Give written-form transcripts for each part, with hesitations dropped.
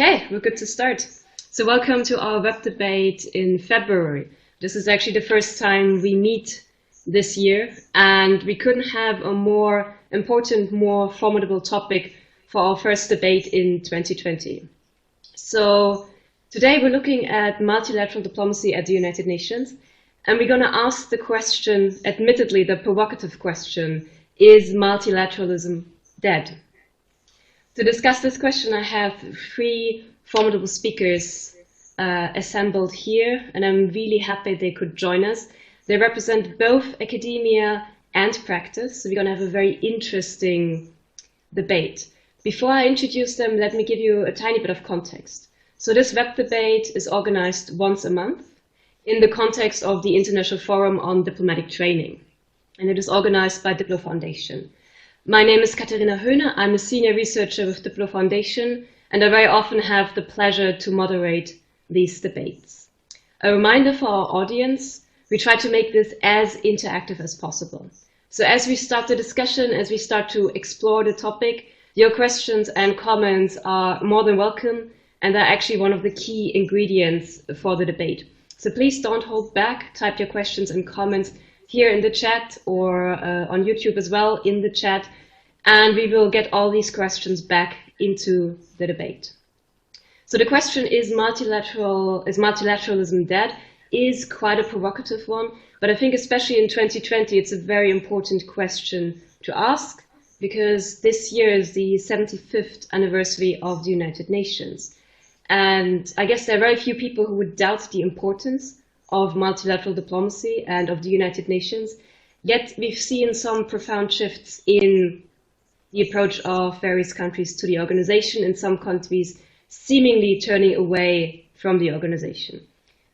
Okay, we're good to start. So welcome to our web debate in February. This is actually the first time we meet this year, and we couldn't have a more important, more formidable topic for our first debate in 2020. So today we're looking at multilateral diplomacy at the United Nations, and we're going to ask the question, admittedly the provocative question, is multilateralism dead? To discuss this question, I have three formidable speakers assembled here, and I'm really happy they could join us. They represent both academia and practice, so we're going to have a very interesting debate. Before I introduce them, let me give you a tiny bit of context. So this web debate is organized once a month in the context of the International Forum on Diplomatic Training, and it is organized by DiploFoundation. My name is Katharina Höhne. I'm a senior researcher with DiploFoundation, and I very often have the pleasure to moderate these debates. A reminder for our audience, we try to make this as interactive as possible. So as we start the discussion, as we start to explore the topic, your questions and comments are more than welcome, and are actually one of the key ingredients for the debate. So please don't hold back, type your questions and comments here in the chat or on YouTube as well in the chat, and we will get all these questions back into the debate. So the question is multilateralism dead? Is quite a provocative one, but I think especially in 2020 it's a very important question to ask, because this year is the 75th anniversary of the United Nations. And I guess there are very few people who would doubt the importance of multilateral diplomacy and of the United Nations. Yet we've seen some profound shifts in the approach of various countries to the organization, and some countries seemingly turning away from the organization.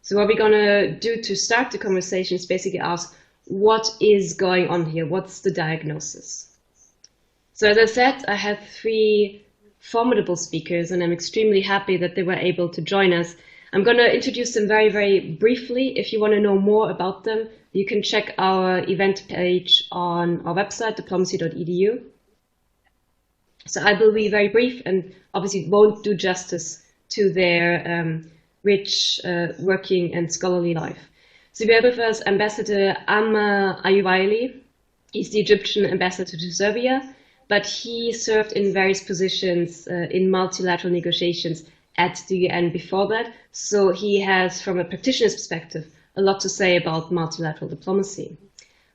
So what we're going to do to start the conversation is basically ask, what is going on here? What's the diagnosis? So as I said, I have three formidable speakers, and I'm extremely happy that they were able to join us. I'm going to introduce them very, very briefly. If you want to know more about them, you can check our event page on our website, diplomacy.edu. So I will be very brief and obviously won't do justice to their rich working and scholarly life. So we have with us Ambassador Amma Ayuwaili. He's the Egyptian ambassador to Serbia, but he served in various positions in multilateral negotiations at the UN before that. So he has, from a practitioner's perspective, a lot to say about multilateral diplomacy.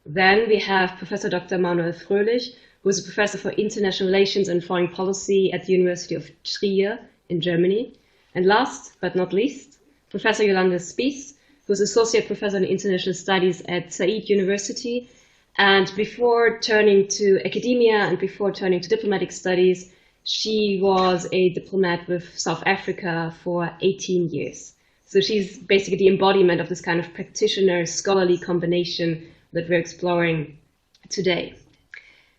Then we have Professor Dr. Manuel Fröhlich, who is a professor for international relations and foreign policy at the University of Trier in Germany. And last but not least, Professor Yolanda Spies, who is associate professor in international studies at Said University. And before turning to academia and before turning to diplomatic studies, she was a diplomat with South Africa for 18 years. So she's basically the embodiment of this kind of practitioner scholarly combination that we're exploring today.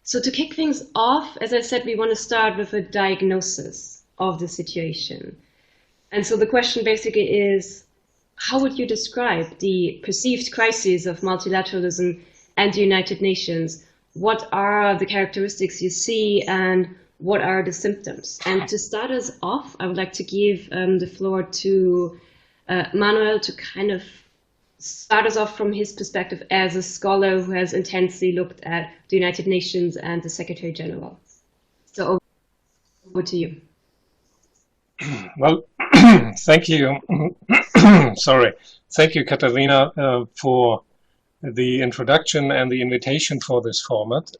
So to kick things off, as I said, we want to start with a diagnosis of the situation. And so the question basically is, how would you describe the perceived crises of multilateralism and the United Nations? What are the characteristics you see, and what are the symptoms? And to start us off, I would like to give the floor to Manuel to kind of start us off from his perspective as a scholar who has intensely looked at the United Nations and the Secretary General. So over to you. Well, thank you. Sorry. Thank you, Katharina, for the introduction and the invitation for this format.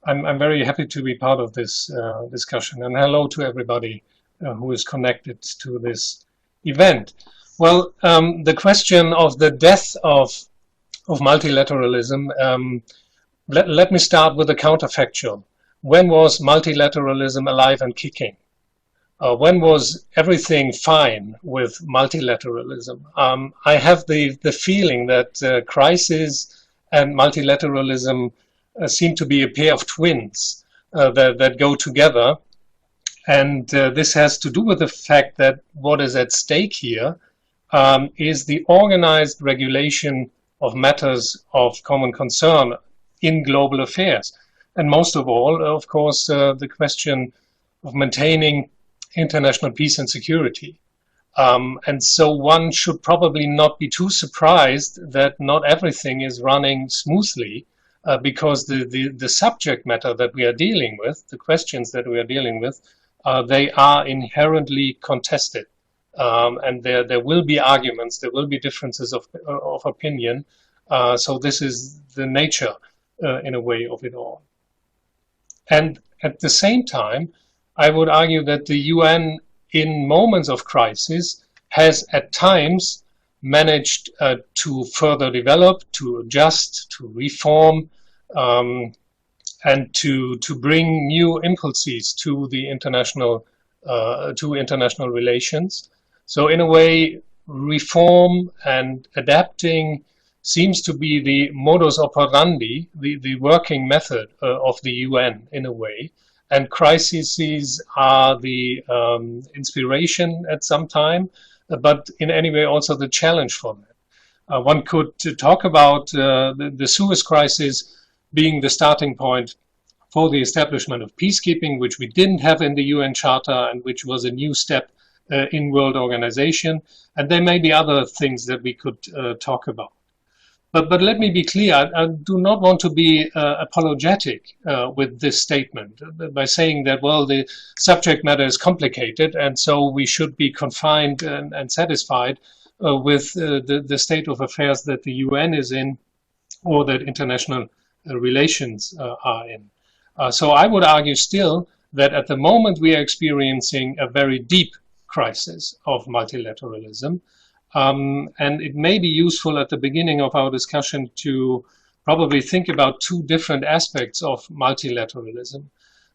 I'm very happy to be part of this discussion, and hello to everybody who is connected to this event. Well, the question of the death of multilateralism, let me start with a counterfactual. When was multilateralism alive and kicking? When was everything fine with multilateralism? I have the feeling that crisis and multilateralism seem to be a pair of twins that go together. And this has to do with the fact that what is at stake here is the organized regulation of matters of common concern in global affairs. And most of all, of course, the question of maintaining international peace and security. And so one should probably not be too surprised that not everything is running smoothly, because the subject matter that we are dealing with, the questions that we are dealing with, they are inherently contested. And there will be arguments, there will be differences of opinion. So this is the nature, in a way, of it all. And at the same time, I would argue that the UN, in moments of crisis, has at times managed to further develop, to adjust, to reform, and to bring new impulses to the international relations. So in a way, reform and adapting seems to be the modus operandi, the working method of the UN in a way. And crises are the inspiration at some time, but in any way also the challenge for them. One could talk about the Suez crisis being the starting point for the establishment of peacekeeping, which we didn't have in the UN Charter and which was a new step in world organization. And there may be other things that we could talk about. But let me be clear, I do not want to be apologetic with this statement by saying that, well, the subject matter is complicated and so we should be confined and satisfied with the state of affairs that the UN is in or that international relations are in. So I would argue still that at the moment we are experiencing a very deep crisis of multilateralism. And it may be useful at the beginning of our discussion to probably think about two different aspects of multilateralism.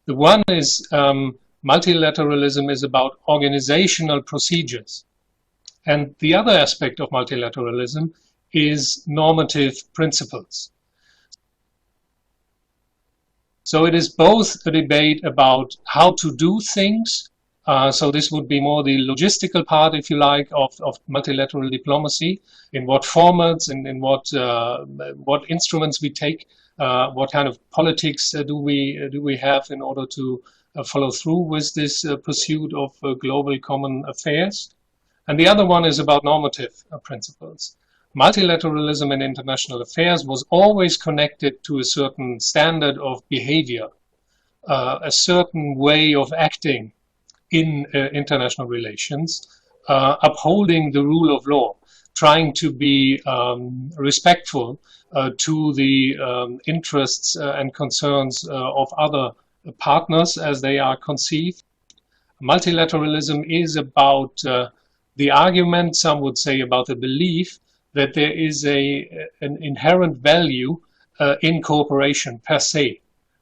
The one is multilateralism is about organizational procedures. And the other aspect of multilateralism is normative principles. So it is both a debate about how to do things. So this would be more the logistical part, if you like, of multilateral diplomacy, in what formats and in what instruments we take, what kind of politics do we have in order to follow through with this pursuit of global common affairs. And the other one is about normative principles. Multilateralism in international affairs was always connected to a certain standard of behavior, a certain way of acting in international relations, upholding the rule of law, trying to be respectful to the interests and concerns of other partners as they are conceived. Multilateralism is about the argument, some would say about the belief, that there is an inherent value in cooperation per se,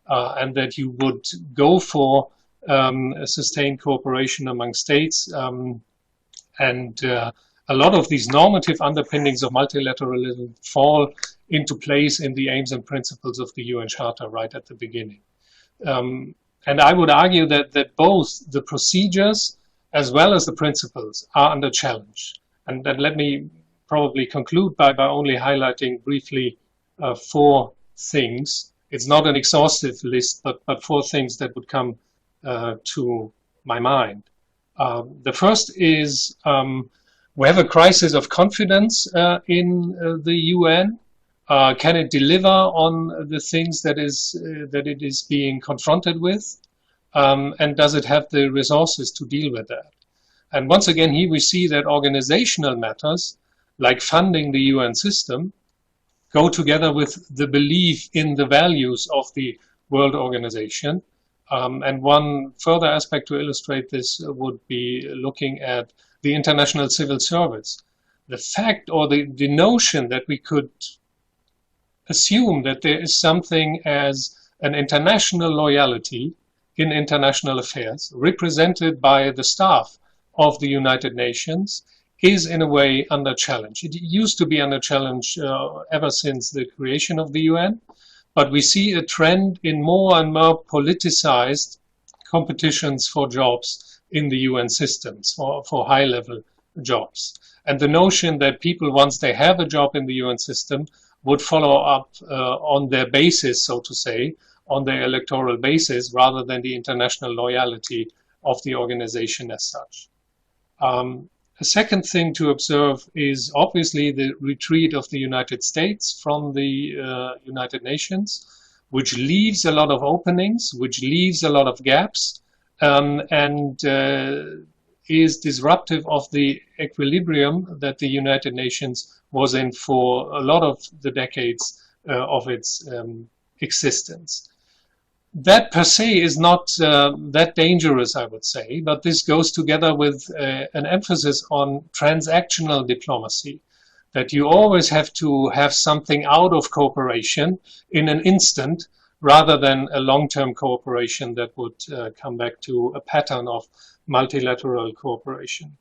and that you would go for a sustained cooperation among states, and a lot of these normative underpinnings of multilateralism fall into place in the aims and principles of the UN Charter right at the beginning. And I would argue that both the procedures as well as the principles are under challenge. And then let me probably conclude by only highlighting briefly 4 things. It's not an exhaustive list, but 4 things that would come to my mind. The first is we have a crisis of confidence in the UN. Can it deliver on the things that it is being confronted with? And does it have the resources to deal with that? And once again, here we see that organizational matters, like funding the UN system, go together with the belief in the values of the world organization. And one further aspect to illustrate this would be looking at the international civil service. The fact or the notion that we could assume that there is something as an international loyalty in international affairs represented by the staff of the United Nations is in a way under challenge. It used to be under challenge ever since the creation of the UN, but we see a trend in more and more politicized competitions for jobs in the UN systems, for high-level jobs. And the notion that people, once they have a job in the UN system, would follow up on their basis, so to say, on their electoral basis, rather than the international loyalty of the organization as such. A second thing to observe is obviously the retreat of the United States from the United Nations, which leaves a lot of openings, which leaves a lot of gaps, and is disruptive of the equilibrium that the United Nations was in for a lot of the decades of its existence. That per se is not that dangerous, I would say, but this goes together with an emphasis on transactional diplomacy, that you always have to have something out of cooperation in an instant, rather than a long-term cooperation that would come back to a pattern of multilateral cooperation.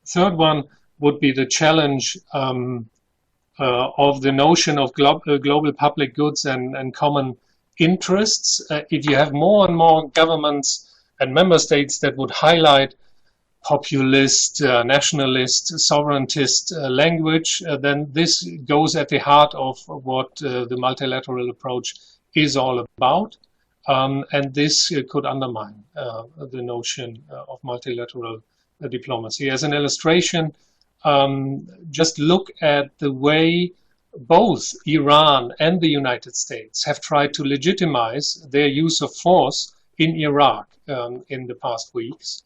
Third one would be the challenge of the notion of global public goods and common interests. If you have more and more governments and member states that would highlight populist, nationalist, sovereigntist language, then this goes at the heart of what the multilateral approach is all about. And this could undermine the notion of multilateral diplomacy. As an illustration, just look at the way both Iran and the United States have tried to legitimize their use of force in Iraq in the past weeks.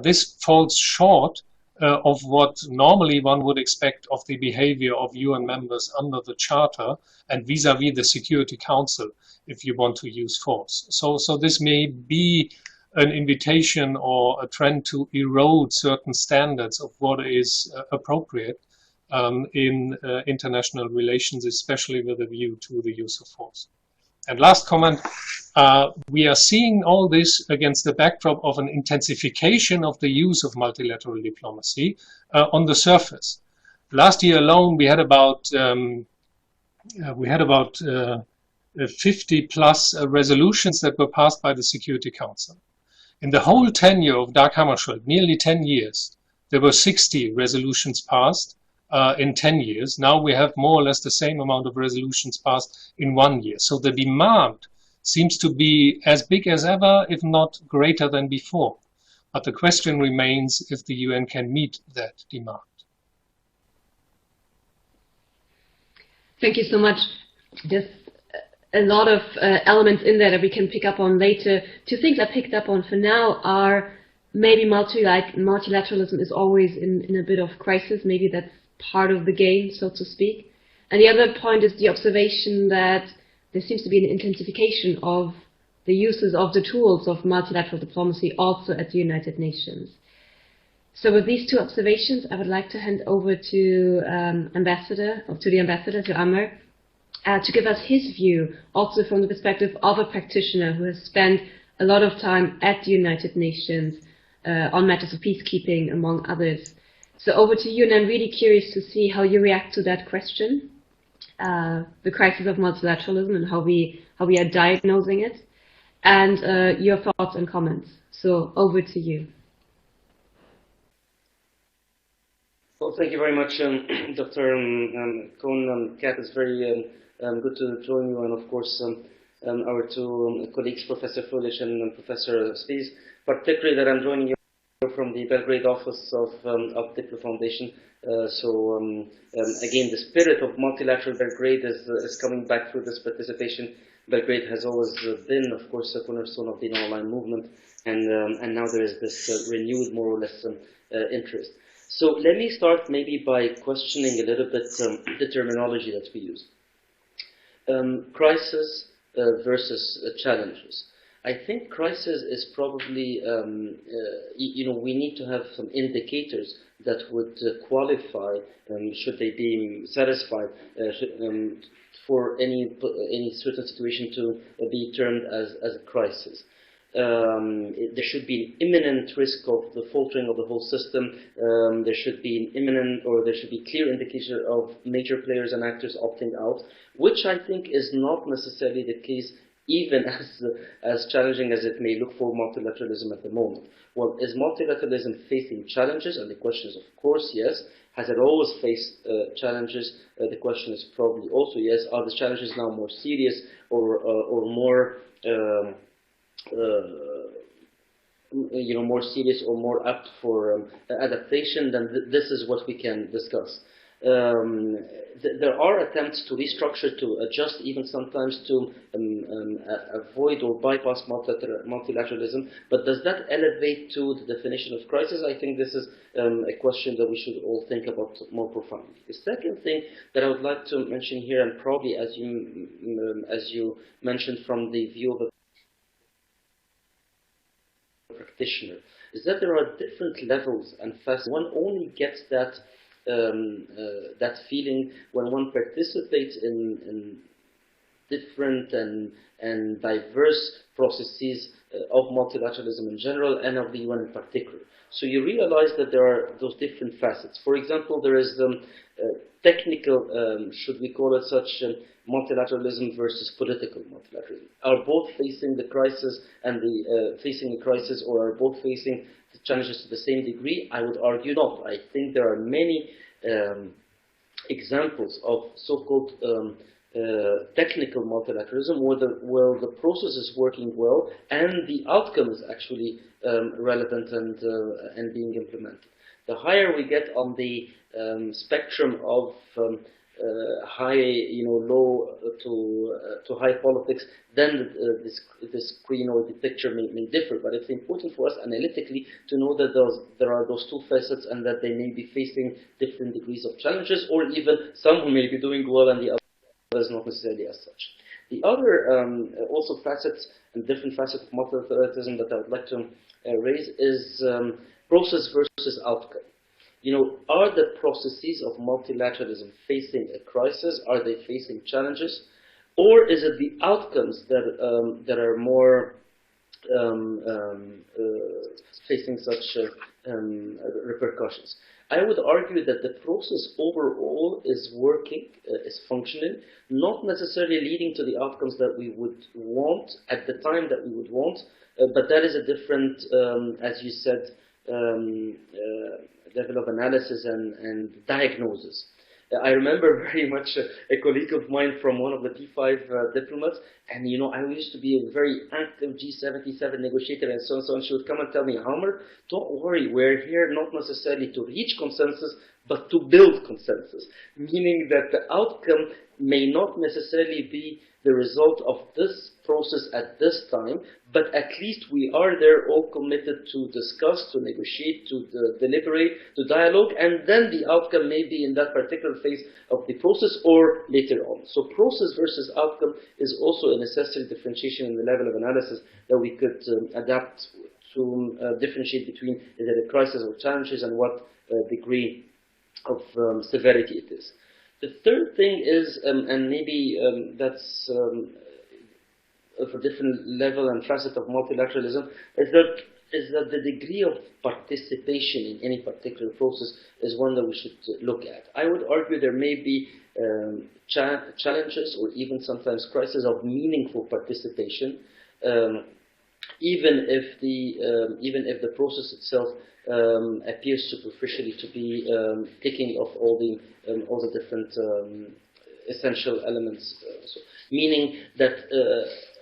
This falls short of what normally one would expect of the behavior of UN members under the Charter and vis-à-vis the Security Council if you want to use force. So this may be an invitation or a trend to erode certain standards of what is appropriate in international relations, especially with a view to the use of force. And last comment, we are seeing all this against the backdrop of an intensification of the use of multilateral diplomacy on the surface. Last year alone, we had about 50 plus resolutions that were passed by the Security Council. In the whole tenure of Dag Hammarskjöld, nearly 10 years, there were 60 resolutions passed in 10 years. Now we have more or less the same amount of resolutions passed in 1 year. So the demand seems to be as big as ever, if not greater than before. But the question remains if the UN can meet that demand. Thank you so much. There's a lot of elements in there that we can pick up on later. Two things I picked up on for now are maybe multilateralism is always in a bit of crisis. Maybe that's part of the game, so to speak. And the other point is the observation that there seems to be an intensification of the uses of the tools of multilateral diplomacy also at the United Nations. So with these two observations, I would like to hand over to the ambassador, to Amer, to give us his view, also from the perspective of a practitioner who has spent a lot of time at the United Nations on matters of peacekeeping, among others. So over to you, and I'm really curious to see how you react to that question, the crisis of multilateralism and how we are diagnosing it, and your thoughts and comments. So over to you. Well, thank you very much, Dr. Kohn. Kat, it's very good to join you, and of course our two colleagues, Professor Fulish and Professor Spies, particularly that I'm joining you from the Belgrade office of DiploFoundation. Again, the spirit of multilateral Belgrade is coming back through this participation. Belgrade has always been, of course, a cornerstone of the non-aligned movement, and now there is this renewed, more or less, interest. So let me start maybe by questioning a little bit the terminology that we use. Crisis versus challenges. I think crisis is probably, we need to have some indicators that would qualify, should they be satisfied, for any certain situation to be termed as a crisis. There should be an imminent risk of the faltering of the whole system. There should be an imminent, or there should be clear indication of major players and actors opting out, which I think is not necessarily the case, even as challenging as it may look for multilateralism at the moment. Well, is multilateralism facing challenges? And the question is, of course, yes. Has it always faced challenges? The question is probably also yes. Are the challenges now more serious or more more serious or more apt for adaptation, then this is what we can discuss. There are attempts to restructure, to adjust, even sometimes to avoid or bypass multilateralism. But does that elevate to the definition of crisis? I think this is a question that we should all think about more profoundly. The second thing that I would like to mention here, and probably as you mentioned from the view of a practitioner, is that there are different levels and facets. One only gets that that feeling when one participates in different and diverse processes of multilateralism in general and of the UN in particular. So you realize that there are those different facets. For example, there is technical, should we call it such, multilateralism versus political multilateralism. Are both facing the crisis and facing a crisis, or are both facing the challenges to the same degree? I would argue not. I think there are many examples of so-called technical multilateralism where the process is working well and the outcome is actually relevant and being implemented. The higher we get on the spectrum of low to high politics, then the screen or the picture may differ. But it's important for us analytically to know that there are those two facets and that they may be facing different degrees of challenges, or even some who may be doing well and the others not necessarily as such. The other also facets and different facets of multilateralism that I would like to raise is process versus outcome. Are the processes of multilateralism facing a crisis? Are they facing challenges? Or is it the outcomes that are more facing such repercussions? I would argue that the process overall is working, is functioning, not necessarily leading to the outcomes that we would want at the time that we would want, but that is a different, as you said, level of analysis and diagnosis. I remember very much a colleague of mine from one of the P5 diplomats, and I used to be a very active G77 negotiator and so on. She would come and tell me, Homer, don't worry, we're here not necessarily to reach consensus, but to build consensus. Meaning that the outcome may not necessarily be the result of this process at this time, but at least we are there all committed to discuss, to negotiate, to deliberate, to dialogue, and then the outcome may be in that particular phase of the process or later on. So process versus outcome is also a necessary differentiation in the level of analysis that we could adapt to differentiate between is it a crisis or challenges and what degree of severity it is. The third thing is, and maybe that's of a different level and facet of multilateralism, is that the degree of participation in any particular process is one that we should look at. I would argue there may be challenges or even sometimes crises of meaningful participation, even if the process itself appears superficially to be ticking off all the different essential elements. Meaning that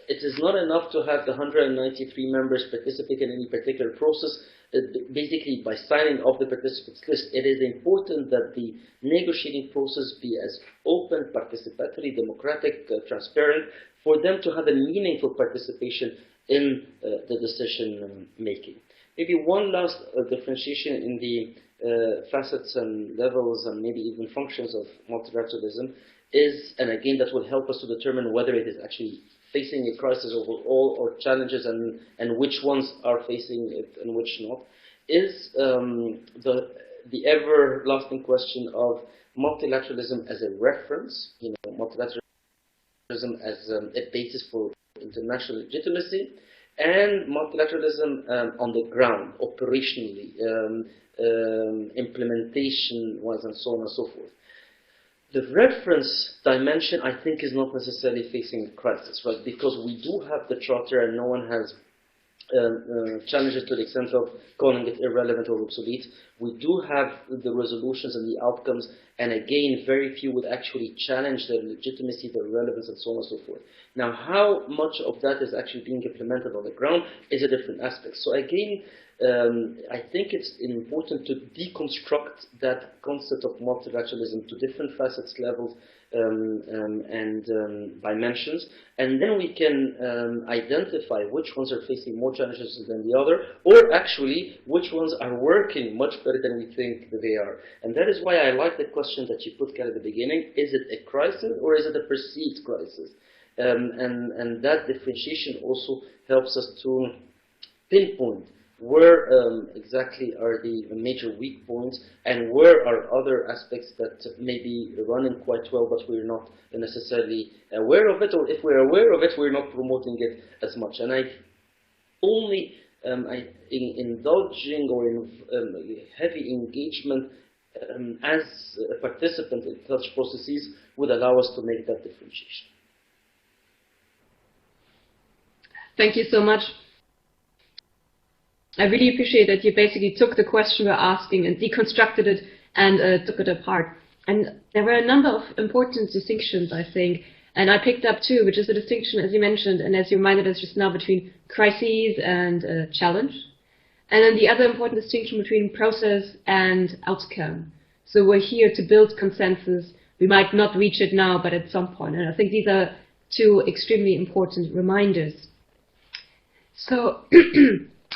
it is not enough to have the 193 members participate in any particular process. Basically, by signing off the participants list, it is important that the negotiating process be as open, participatory, democratic, transparent, for them to have a meaningful participation in the decision making. Maybe one last differentiation in the facets and levels and maybe even functions of multilateralism is, and again that will help us to determine whether it is actually facing a crisis overall or challenges and which ones are facing it and which not, is the everlasting question of multilateralism as a reference, multilateralism as a basis for international legitimacy, and multilateralism on the ground, operationally, implementation-wise, and so on and so forth. The reference dimension, I think, is not necessarily facing a crisis, right? Because we do have the charter, and no one has challenges to the extent of calling it irrelevant or obsolete. We do have the resolutions and the outcomes, and again, very few would actually challenge their legitimacy, their relevance, and so on and so forth. Now, how much of that is actually being implemented on the ground is a different aspect. So again, I think it's important to deconstruct that concept of multilateralism to different facets, levels, and dimensions, and then we can identify which ones are facing more challenges than the other, or actually which ones are working much better than we think that they are. And that is why I like the question that you put, Kat, at the beginning: is it a crisis or is it a perceived crisis? And that differentiation also helps us to pinpoint where exactly are the major weak points, and where are other aspects that may be running quite well, but we're not necessarily aware of it, or if we're aware of it, we're not promoting it as much. And I only indulging or in heavy engagement as a participant in such processes would allow us to make that differentiation. Thank you so much. I really appreciate that you basically took the question we're asking and deconstructed it and took it apart. And there were a number of important distinctions, I think, and I picked up two, which is the distinction, as you mentioned, and as you reminded us just now, between crises and challenge. And then the other important distinction between process and outcome. So we're here to build consensus. We might not reach it now, but at some point. And I think these are two extremely important reminders. So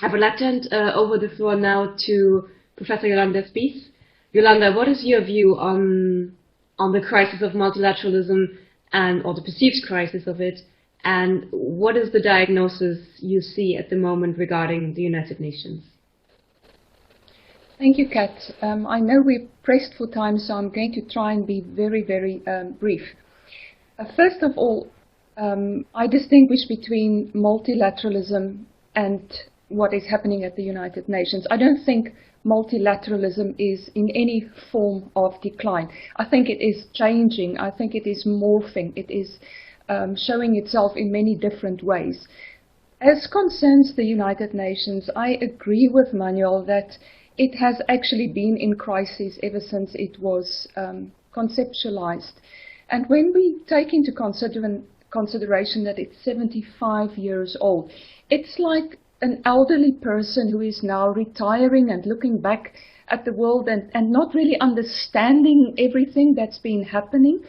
I would like to hand over the floor now to Professor Yolanda Spies. Yolanda, what is your view on the crisis of multilateralism or the perceived crisis of it, and what is the diagnosis you see at the moment regarding the United Nations? Thank you, Kat. I know we're pressed for time, so I'm going to try and be very, very brief. First of all, I distinguish between multilateralism and what is happening at the United Nations. I don't think multilateralism is in any form of decline. I think it is changing. I think it is morphing. It is showing itself in many different ways. As concerns the United Nations, I agree with Manuel that it has actually been in crisis ever since it was conceptualized. And when we take into consideration that it's 75 years old, it's like an elderly person who is now retiring and looking back at the world and not really understanding everything that's been happening.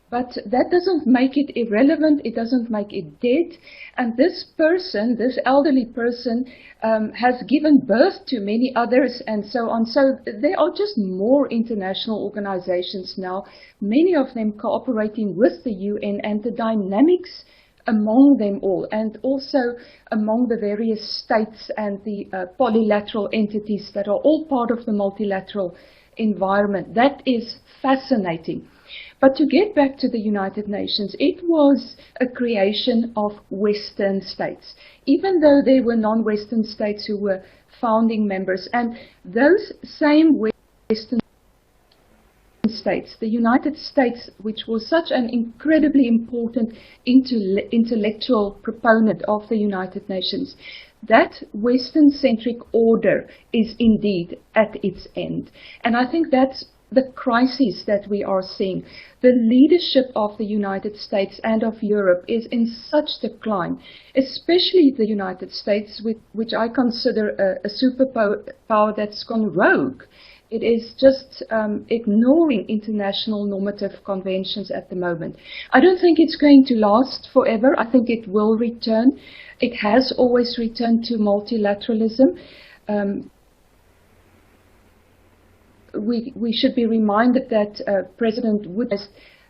But that doesn't make it irrelevant, it doesn't make it dead. And this person, this elderly person, has given birth to many others and so on. So there are just more international organizations now, many of them cooperating with the UN, and the dynamics among them all, and also among the various states and the polylateral entities that are all part of the multilateral environment. That is fascinating. But to get back to the United Nations, it was a creation of Western states, even though there were non-Western states who were founding members. And those same Western states, the United States, which was such an incredibly important intellectual proponent of the United Nations, that Western-centric order is indeed at its end. And I think that's the crisis that we are seeing. The leadership of the United States and of Europe is in such decline, especially the United States, which I consider a superpower that's gone rogue. It is just ignoring international normative conventions at the moment. I don't think it's going to last forever. I think it will return. It has always returned to multilateralism. We should be reminded that President Wood,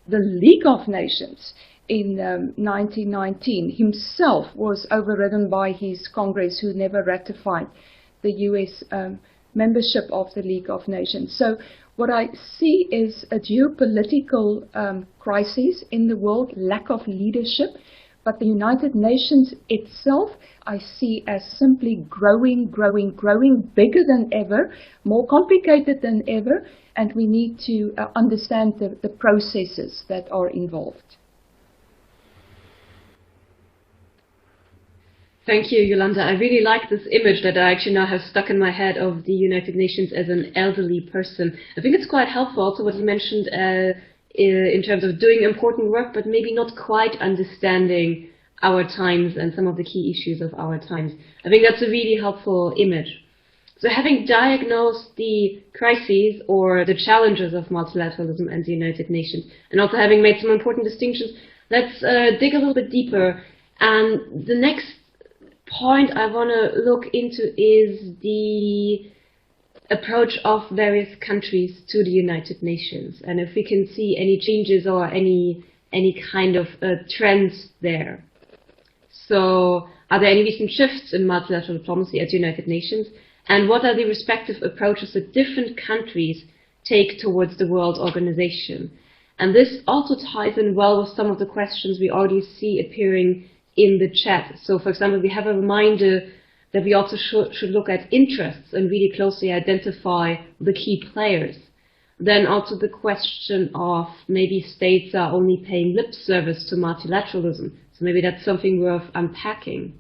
the League of Nations in 1919, himself was overridden by his Congress, who never ratified the US membership of the League of Nations. So what I see is a geopolitical crisis in the world, lack of leadership, but the United Nations itself I see as simply growing, bigger than ever, more complicated than ever, and we need to understand the processes that are involved. Thank you, Yolanda. I really like this image that I actually now have stuck in my head of the United Nations as an elderly person. I think it's quite helpful also what you mentioned in terms of doing important work, but maybe not quite understanding our times and some of the key issues of our times. I think that's a really helpful image. So having diagnosed the crises or the challenges of multilateralism and the United Nations, and also having made some important distinctions, let's dig a little bit deeper. And the next point I want to look into is the approach of various countries to the United Nations, and if we can see any changes or any kind of trends there. So are there any recent shifts in multilateral diplomacy at the United Nations, and what are the respective approaches that different countries take towards the World Organization? And this also ties in well with some of the questions we already see appearing in the chat. So, for example, we have a reminder that we also should look at interests and really closely identify the key players. Then also the question of maybe states are only paying lip service to multilateralism. So maybe that's something worth unpacking.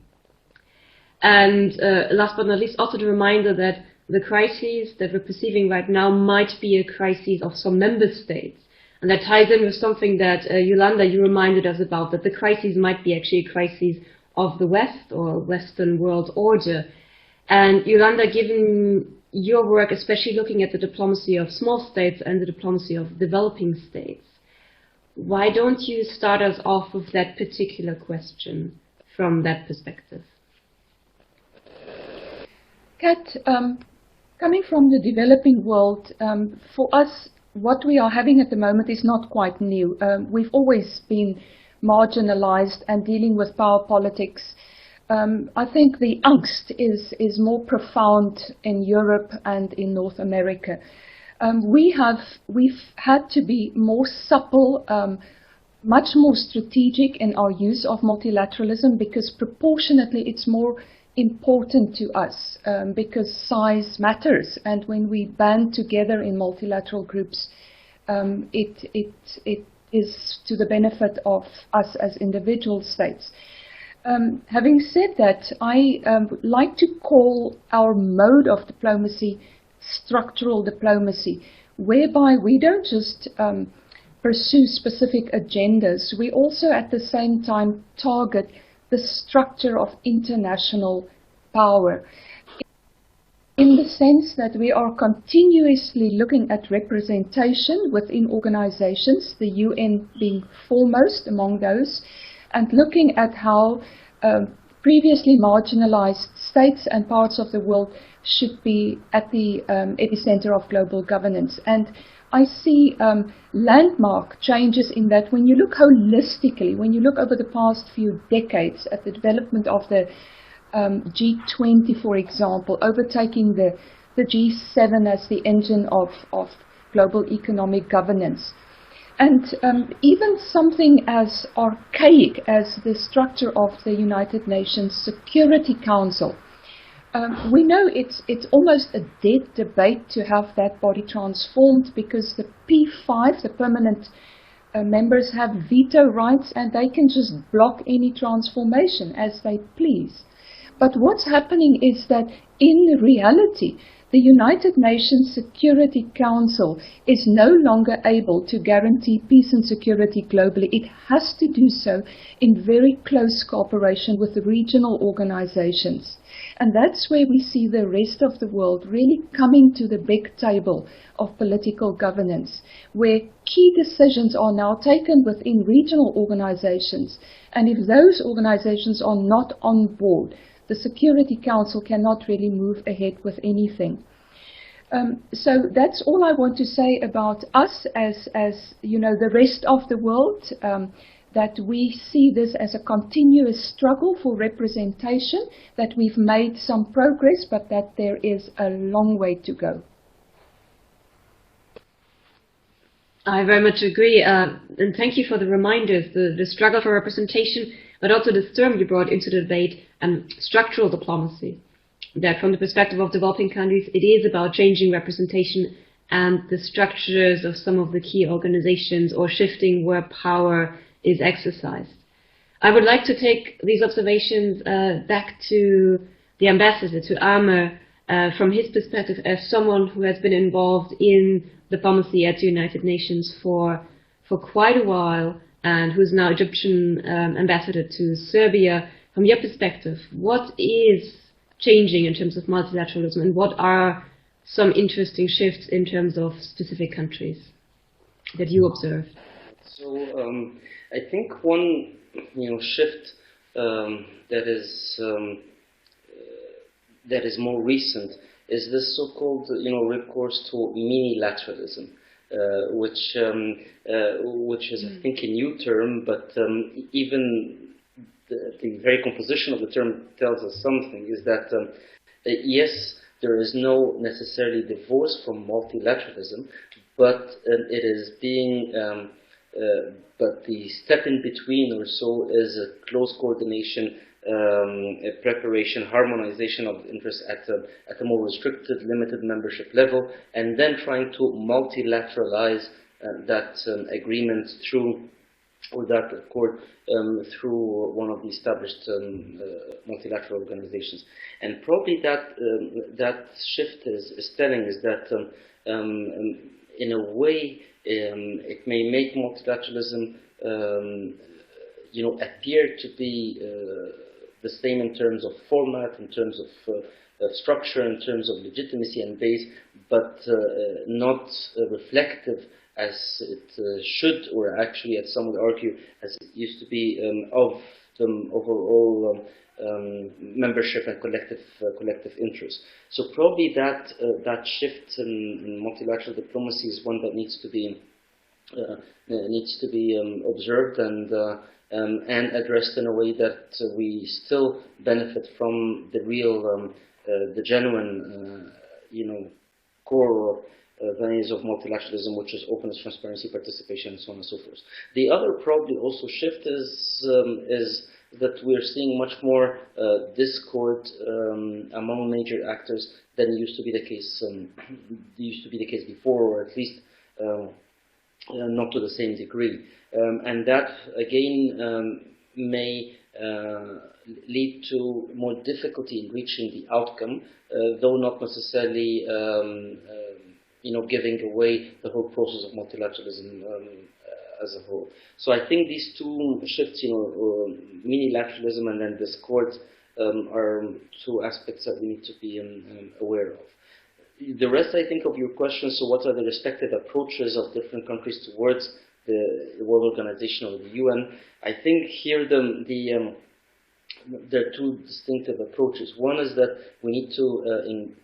And last but not least, also the reminder that the crises that we're perceiving right now might be a crisis of some member states. And that ties in with something that, Yolanda, you reminded us about, that the crises might be actually a crisis of the West or Western world order. And Yolanda, given your work, especially looking at the diplomacy of small states and the diplomacy of developing states, why don't you start us off with that particular question from that perspective? Kat, coming from the developing world, for us, what we are having at the moment is not quite new. We've always been marginalized and dealing with power politics. I think the angst is more profound in Europe and in North America. We've had to be more supple, much more strategic in our use of multilateralism, because proportionately it's more important to us, because size matters, and when we band together in multilateral groups, it is to the benefit of us as individual states. Having said that, I would like to call our mode of diplomacy structural diplomacy, whereby we don't just pursue specific agendas, we also at the same time target the structure of international power, in the sense that we are continuously looking at representation within organizations, the UN being foremost among those, and looking at how previously marginalized states and parts of the world should be at the epicenter of global governance. And I see landmark changes in that when you look holistically, when you look over the past few decades at the development of the G20, for example, overtaking the G7 as the engine of global economic governance. And even something as archaic as the structure of the United Nations Security Council. We know it's almost a dead debate to have that body transformed, because the P5, the permanent members, have veto rights and they can just block any transformation as they please. But what's happening is that in reality, the United Nations Security Council is no longer able to guarantee peace and security globally. It has to do so in very close cooperation with the regional organizations. And that's where we see the rest of the world really coming to the big table of political governance, where key decisions are now taken within regional organizations. And if those organizations are not on board, the Security Council cannot really move ahead with anything. So that's all I want to say about us as you know, the rest of the world, that we see this as a continuous struggle for representation, that we've made some progress, but that there is a long way to go. I very much agree, and thank you for the reminders, the struggle for representation, but also this term you brought into the debate, structural diplomacy. That from the perspective of developing countries, it is about changing representation and the structures of some of the key organizations, or shifting where power is exercised. I would like to take these observations back to the ambassador, to Amer, from his perspective as someone who has been involved in diplomacy at the United Nations for quite a while, and who's now Egyptian ambassador to Serbia. From your perspective, what is changing in terms of multilateralism, and what are some interesting shifts in terms of specific countries that you observe? So I think one shift that is more recent is this so-called recourse to minilateralism, which is I think a new term, but even the very composition of the term tells us something. Is that yes, there is no necessarily divorce from multilateralism, but it is being but the step in between or so is a close coordination, a preparation, harmonization of interests at a more restricted, limited membership level, and then trying to multilateralize that agreement through, or that accord, through one of the established multilateral organizations. And probably that shift is telling us that in a way it may make multilateralism appear to be the same in terms of format, in terms of structure, in terms of legitimacy and base, but not reflective as it should, or actually, as some would argue, as it used to be, of the overall membership and collective interest. So probably that shift in multilateral diplomacy is one that needs to be observed and addressed in a way that we still benefit from the real, the genuine, core values of multilateralism, which is openness, transparency, participation, and so on and so forth. The other probably also shift is that we're seeing much more discord among major actors than used to be the case. Before, or at least not to the same degree, and that again may lead to more difficulty in reaching the outcome, though not necessarily giving away the whole process of multilateralism as a whole. So I think these two shifts, minilateralism and then discord, are two aspects that we need to be aware of. The rest, I think, of your question, so what are the respective approaches of different countries towards the World Organization or the UN? I think here there are two distinctive approaches. One is that we need to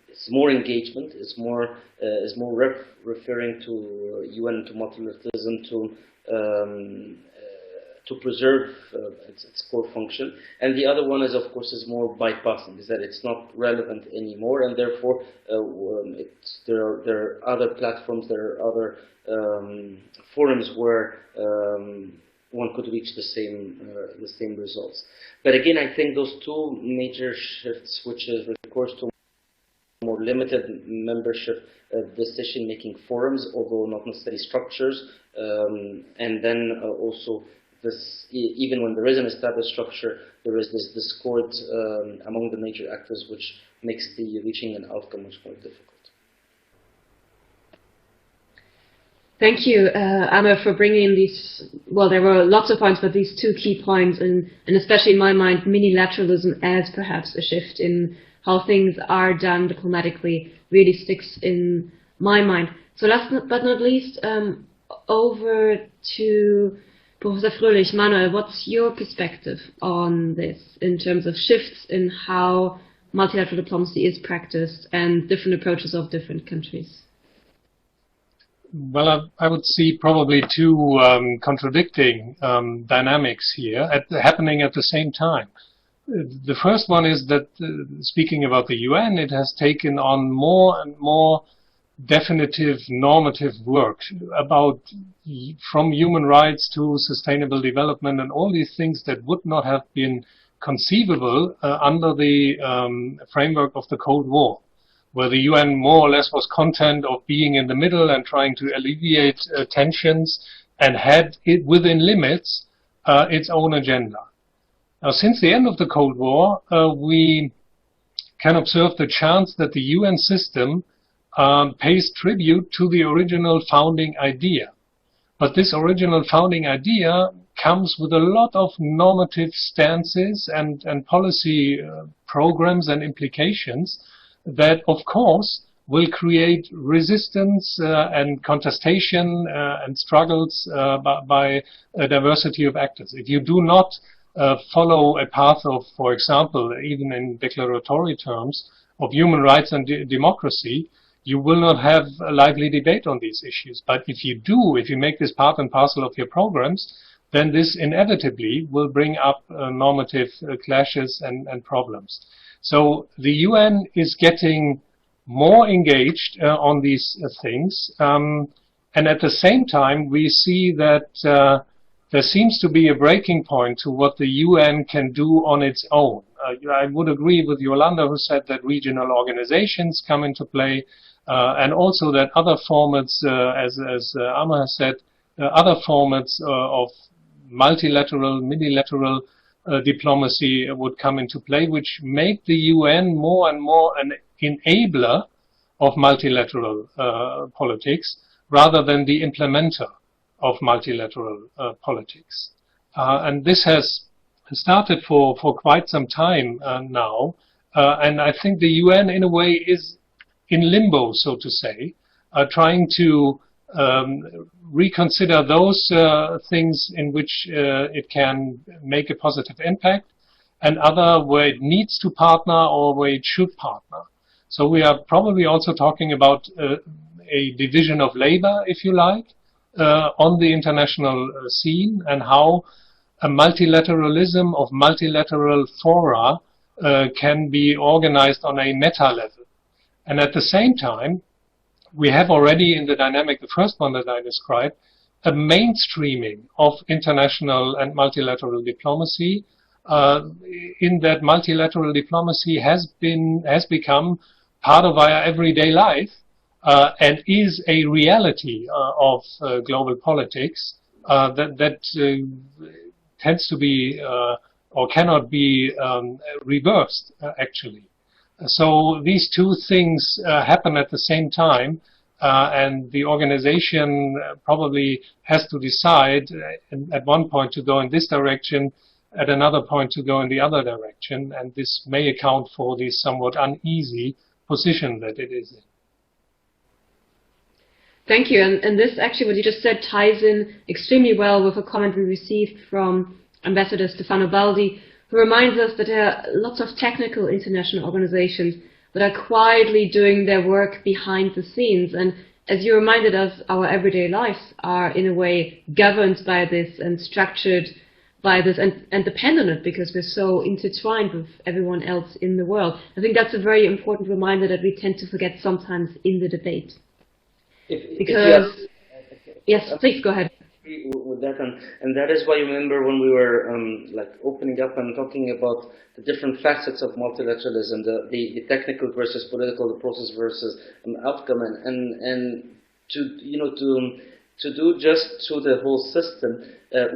it's more engagement. It's more referring to UN, to multilateralism, to preserve its core function. And the other one is, of course, is more bypassing, is that it's not relevant anymore, and therefore there are other platforms, there are other forums where one could reach the same results. But again, I think those two major shifts, which is recourse to more limited membership decision-making forums, although not necessarily structures, and then also this, even when there is an established structure, there is this discord among the major actors, which makes the reaching an outcome much more difficult. Thank you, Amer, for bringing in these, well, there were lots of points, but these two key points, and especially in my mind, minilateralism as perhaps a shift in how things are done diplomatically really sticks in my mind. So last but not least, over to Professor Fröhlich. Manuel, what's your perspective on this in terms of shifts in how multilateral diplomacy is practiced and different approaches of different countries? Well, I would see probably two contradicting dynamics here happening at the same time. The first one is that, speaking about the UN, it has taken on more and more definitive normative work about from human rights to sustainable development and all these things that would not have been conceivable under the framework of the Cold War, where the UN more or less was content of being in the middle and trying to alleviate tensions and had it within limits its own agenda. Now, since the end of the Cold War, we can observe the chance that the UN system pays tribute to the original founding idea. But this original founding idea comes with a lot of normative stances and policy programs and implications that, of course, will create resistance and contestation and struggles by a diversity of actors. If you do not follow a path of, for example, even in declaratory terms, of human rights and democracy, you will not have a lively debate on these issues. But if you do, if you make this part and parcel of your programs, then this inevitably will bring up normative clashes and problems. So the UN is getting more engaged on these things. And at the same time, we see that there seems to be a breaking point to what the UN can do on its own. I would agree with Yolanda, who said that regional organizations come into play, and also that other formats, as Amma has said, other formats of multilateral, minilateral diplomacy would come into play, which make the UN more and more an enabler of multilateral politics rather than the implementer of multilateral politics. And this has started for quite some time now, and I think the UN in a way is in limbo, so to say, trying to reconsider those things in which it can make a positive impact, and other where it needs to partner or where it should partner. So we are probably also talking about a division of labor, if you like, on the international scene, and how a multilateralism of multilateral fora can be organized on a meta level. And at the same time, we have already in the dynamic, the first one that I described, a mainstreaming of international and multilateral diplomacy, in that multilateral diplomacy has become part of our everyday life, and is a reality of global politics that tends to be or cannot be reversed, actually. So these two things happen at the same time, and the organization probably has to decide at one point to go in this direction, at another point to go in the other direction, and this may account for the somewhat uneasy position that it is in. Thank you. And this actually, what you just said, ties in extremely well with a comment we received from Ambassador Stefano Baldi, who reminds us that there are lots of technical international organizations that are quietly doing their work behind the scenes. And as you reminded us, our everyday lives are in a way governed by this and structured by this and depend on it because we're so intertwined with everyone else in the world. I think that's a very important reminder that we tend to forget sometimes in the debate. Yes, please go ahead. With that, and that is why you remember when we were like opening up and talking about the different facets of multilateralism, the technical versus political, the process versus outcome, and to do just to the whole system,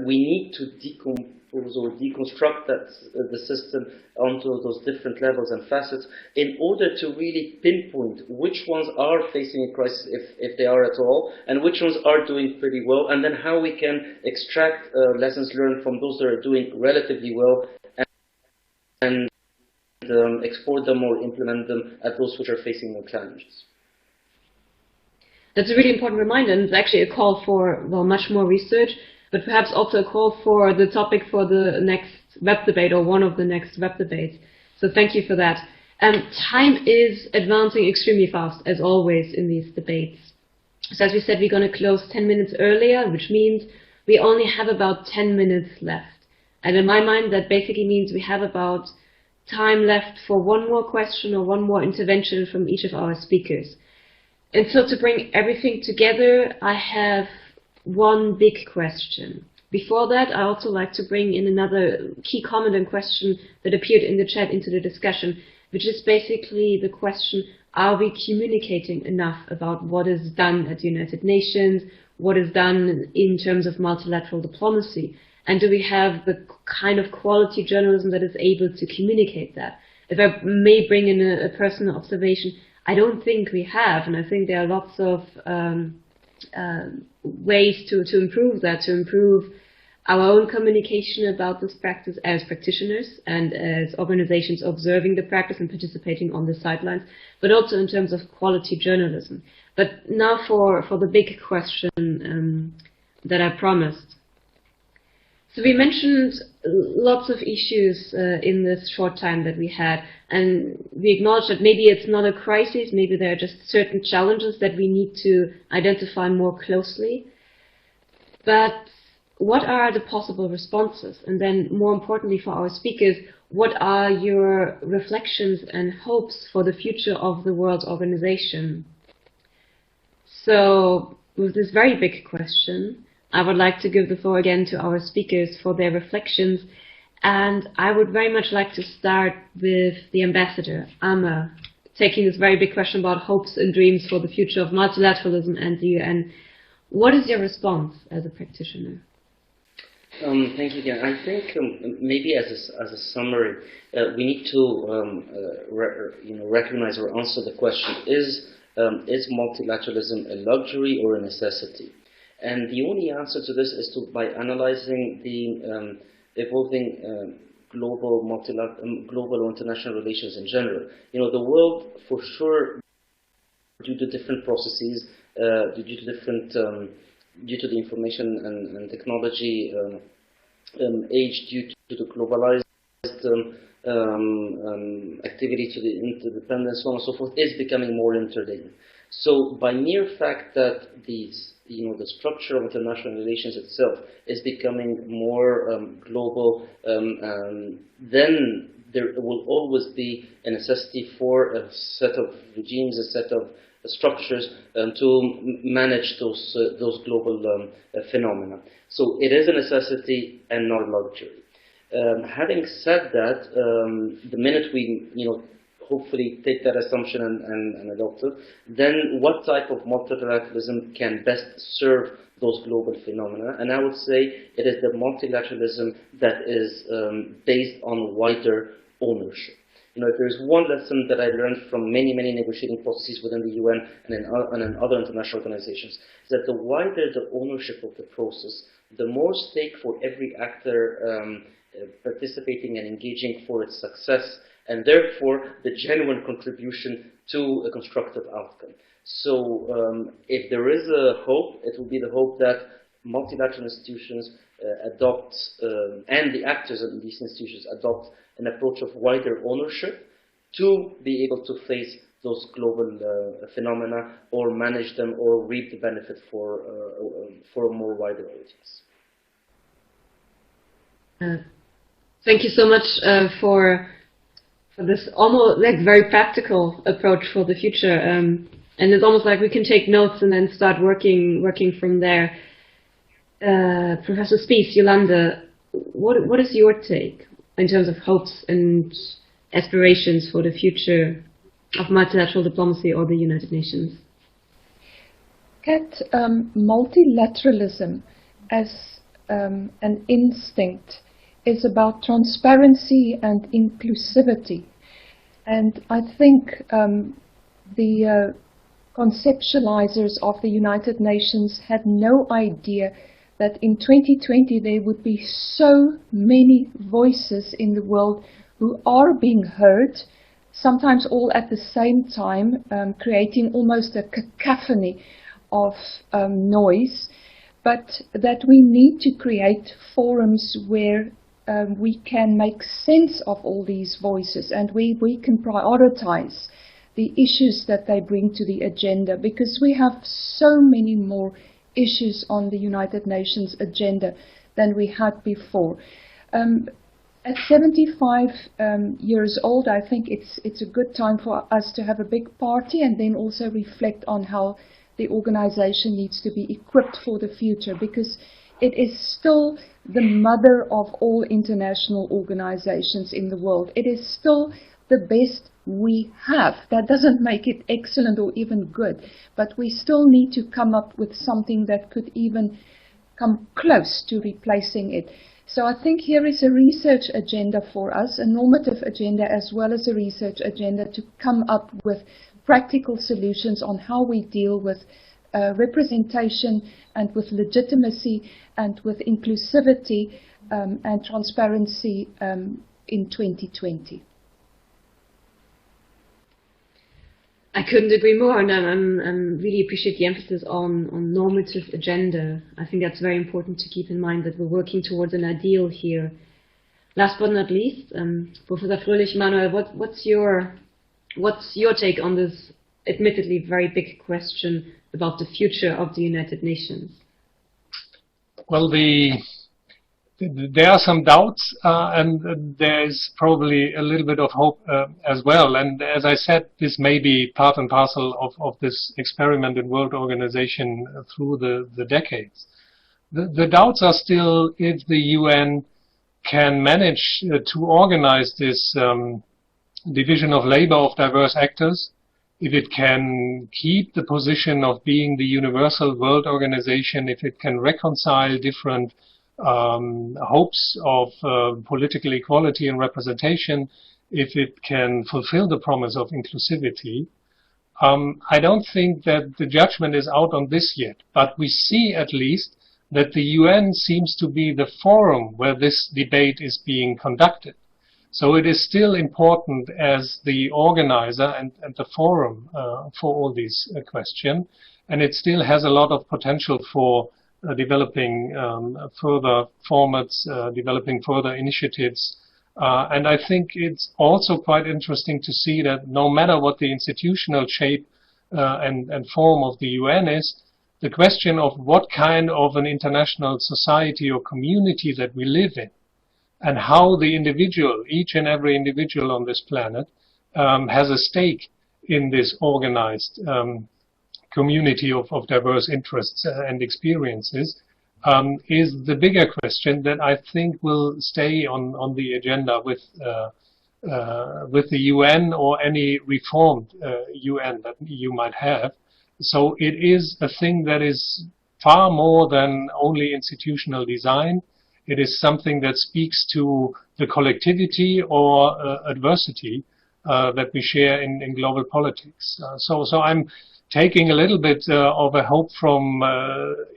we need to decompose or deconstruct the system onto those different levels and facets in order to really pinpoint which ones are facing a crisis, if they are at all, and which ones are doing pretty well, and then how we can extract lessons learned from those that are doing relatively well and export them or implement them at those which are facing more challenges. That's a really important reminder, and it's actually a call for, well, much more research, but perhaps also a call for the topic for the next web debate or one of the next web debates. So thank you for that. Time is advancing extremely fast, as always in these debates. So as we said, we're going to close 10 minutes earlier, which means we only have about 10 minutes left. And in my mind, that basically means we have about time left for one more question or one more intervention from each of our speakers. And so to bring everything together, I have one big question. Before that, I also like to bring in another key comment and question that appeared in the chat into the discussion, which is basically the question, are we communicating enough about what is done at the United Nations, what is done in terms of multilateral diplomacy? And do we have the kind of quality journalism that is able to communicate that? If I may bring in a personal observation, I don't think we have, and I think there are lots of ways to improve that, to improve our own communication about this practice as practitioners and as organizations observing the practice and participating on the sidelines, but also in terms of quality journalism. But now for the big question that I promised. So we mentioned lots of issues in this short time that we had, and we acknowledged that maybe it's not a crisis, maybe there are just certain challenges that we need to identify more closely. But what are the possible responses? And then more importantly for our speakers, what are your reflections and hopes for the future of the World Organization? So with this very big question, I would like to give the floor again to our speakers for their reflections. And I would very much like to start with the ambassador, Amma, taking this very big question about hopes and dreams for the future of multilateralism and the UN. What is your response as a practitioner? Thank you again. I think maybe as a summary, we need to recognize or answer the question: is multilateralism a luxury or a necessity? And the only answer to this is by analyzing the evolving global or international relations in general. The world, for sure, due to different processes, due to the information and technology age, due to the globalized activity, to the interdependence, so on and so forth, is becoming more interlinked. So by mere fact that the structure of international relations itself is becoming more global, then there will always be a necessity for a set of regimes, a set of structures to manage those global phenomena. So it is a necessity and not a luxury. Having said that, the minute we hopefully take that assumption and adopt it, then what type of multilateralism can best serve those global phenomena? And I would say it is the multilateralism that is based on wider ownership. If there's one lesson that I learned from many negotiating processes within the UN and in other international organizations, is that the wider the ownership of the process, the more stake for every actor participating and engaging for its success, and therefore the genuine contribution to a constructive outcome. So if there is a hope, it will be the hope that multilateral institutions adopt, and the actors in these institutions adopt an approach of wider ownership to be able to face those global phenomena or manage them or reap the benefit for a more wider audience. Thank you so much for this almost like very practical approach for the future, and it's almost like we can take notes and then start working from there. Professor Spies, Yolanda, what is your take in terms of hopes and aspirations for the future of multilateral diplomacy or the United Nations? Kat, multilateralism as an instinct is about transparency and inclusivity. And I think the conceptualizers of the United Nations had no idea that in 2020 there would be so many voices in the world who are being heard, sometimes all at the same time, creating almost a cacophony of noise, but that we need to create forums where we can make sense of all these voices, and we can prioritize the issues that they bring to the agenda, because we have so many more issues on the United Nations agenda than we had before. At 75 years old, I think it's a good time for us to have a big party and then also reflect on how the organization needs to be equipped for the future, because it is still the mother of all international organizations in the world. It is still the best we have. That doesn't make it excellent or even good, but we still need to come up with something that could even come close to replacing it. So I think here is a research agenda for us, a normative agenda as well as a research agenda, to come up with practical solutions on how we deal with representation and with legitimacy and with inclusivity and transparency in 2020. I couldn't agree more, and I really appreciate the emphasis on normative agenda. I think that's very important to keep in mind, that we're working towards an ideal here. Last but not least, Professor Fröhlich, Manuel, what's your take on this admittedly very big question about the future of the United Nations? Well, there are some doubts, and there is probably a little bit of hope as well. And as I said, this may be part and parcel of this experiment in world organization through the decades. The doubts are still if the UN can manage to organize this division of labor of diverse actors, if it can keep the position of being the universal world organization, if it can reconcile different hopes of political equality and representation, if it can fulfill the promise of inclusivity. I don't think that the judgment is out on this yet, but we see at least that the UN seems to be the forum where this debate is being conducted. So it is still important as the organizer and the forum for all these questions, and it still has a lot of potential for developing further formats, developing further initiatives. And I think it's also quite interesting to see that no matter what the institutional shape and form of the UN is, the question of what kind of an international society or community that we live in, and how the individual, each and every individual on this planet, has a stake in this organized community of diverse interests and experiences, is the bigger question that I think will stay on the agenda with the UN or any reformed UN that you might have. So it is a thing that is far more than only institutional design. It is something that speaks to the collectivity or adversity that we share in global politics. So I'm taking a little bit of a hope from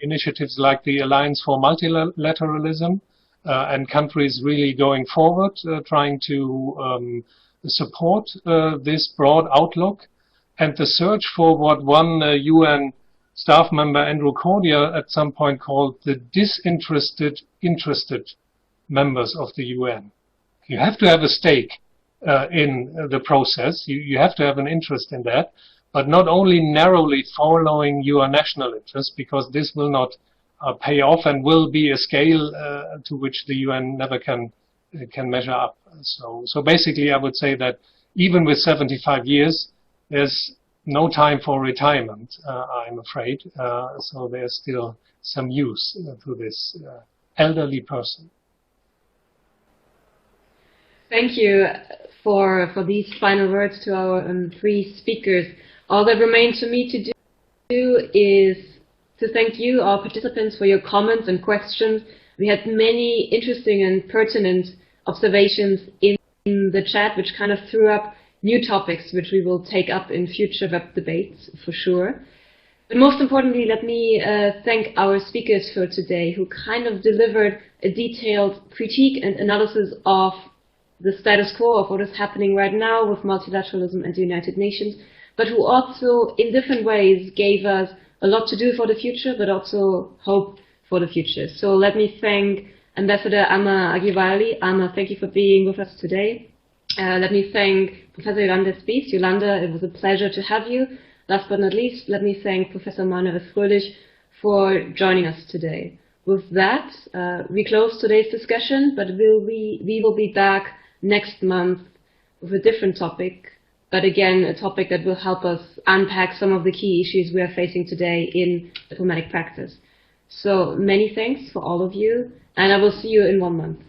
initiatives like the Alliance for Multilateralism and countries really going forward, trying to support this broad outlook, and the search for what one UN staff member, Andrew Cordier, at some point called the disinterested, interested members of the UN. You have to have a stake in the process. You have to have an interest in that, but not only narrowly following your national interest, because this will not pay off and will be a scale to which the UN never can measure up. So basically, I would say that even with 75 years, there's no time for retirement, I'm afraid. So there's still some use to this elderly person. Thank you for these final words to our three speakers. All that remains for me to do is to thank you, our participants, for your comments and questions. We had many interesting and pertinent observations in the chat, which kind of threw up new topics which we will take up in future web debates for sure. But most importantly, let me thank our speakers for today, who kind of delivered a detailed critique and analysis of the status quo of what is happening right now with multilateralism and the United Nations, but who also in different ways gave us a lot to do for the future, but also hope for the future. So let me thank Ambassador Amma Agiwali. Amma, thank you for being with us today. Let me thank Professor Yolanda Spies. Yolanda, it was a pleasure to have you. Last but not least, let me thank Professor Manuel Fröhlich for joining us today. With that, we close today's discussion, but we will be back next month with a different topic, but again, a topic that will help us unpack some of the key issues we are facing today in diplomatic practice. So many thanks for all of you, and I will see you in 1 month.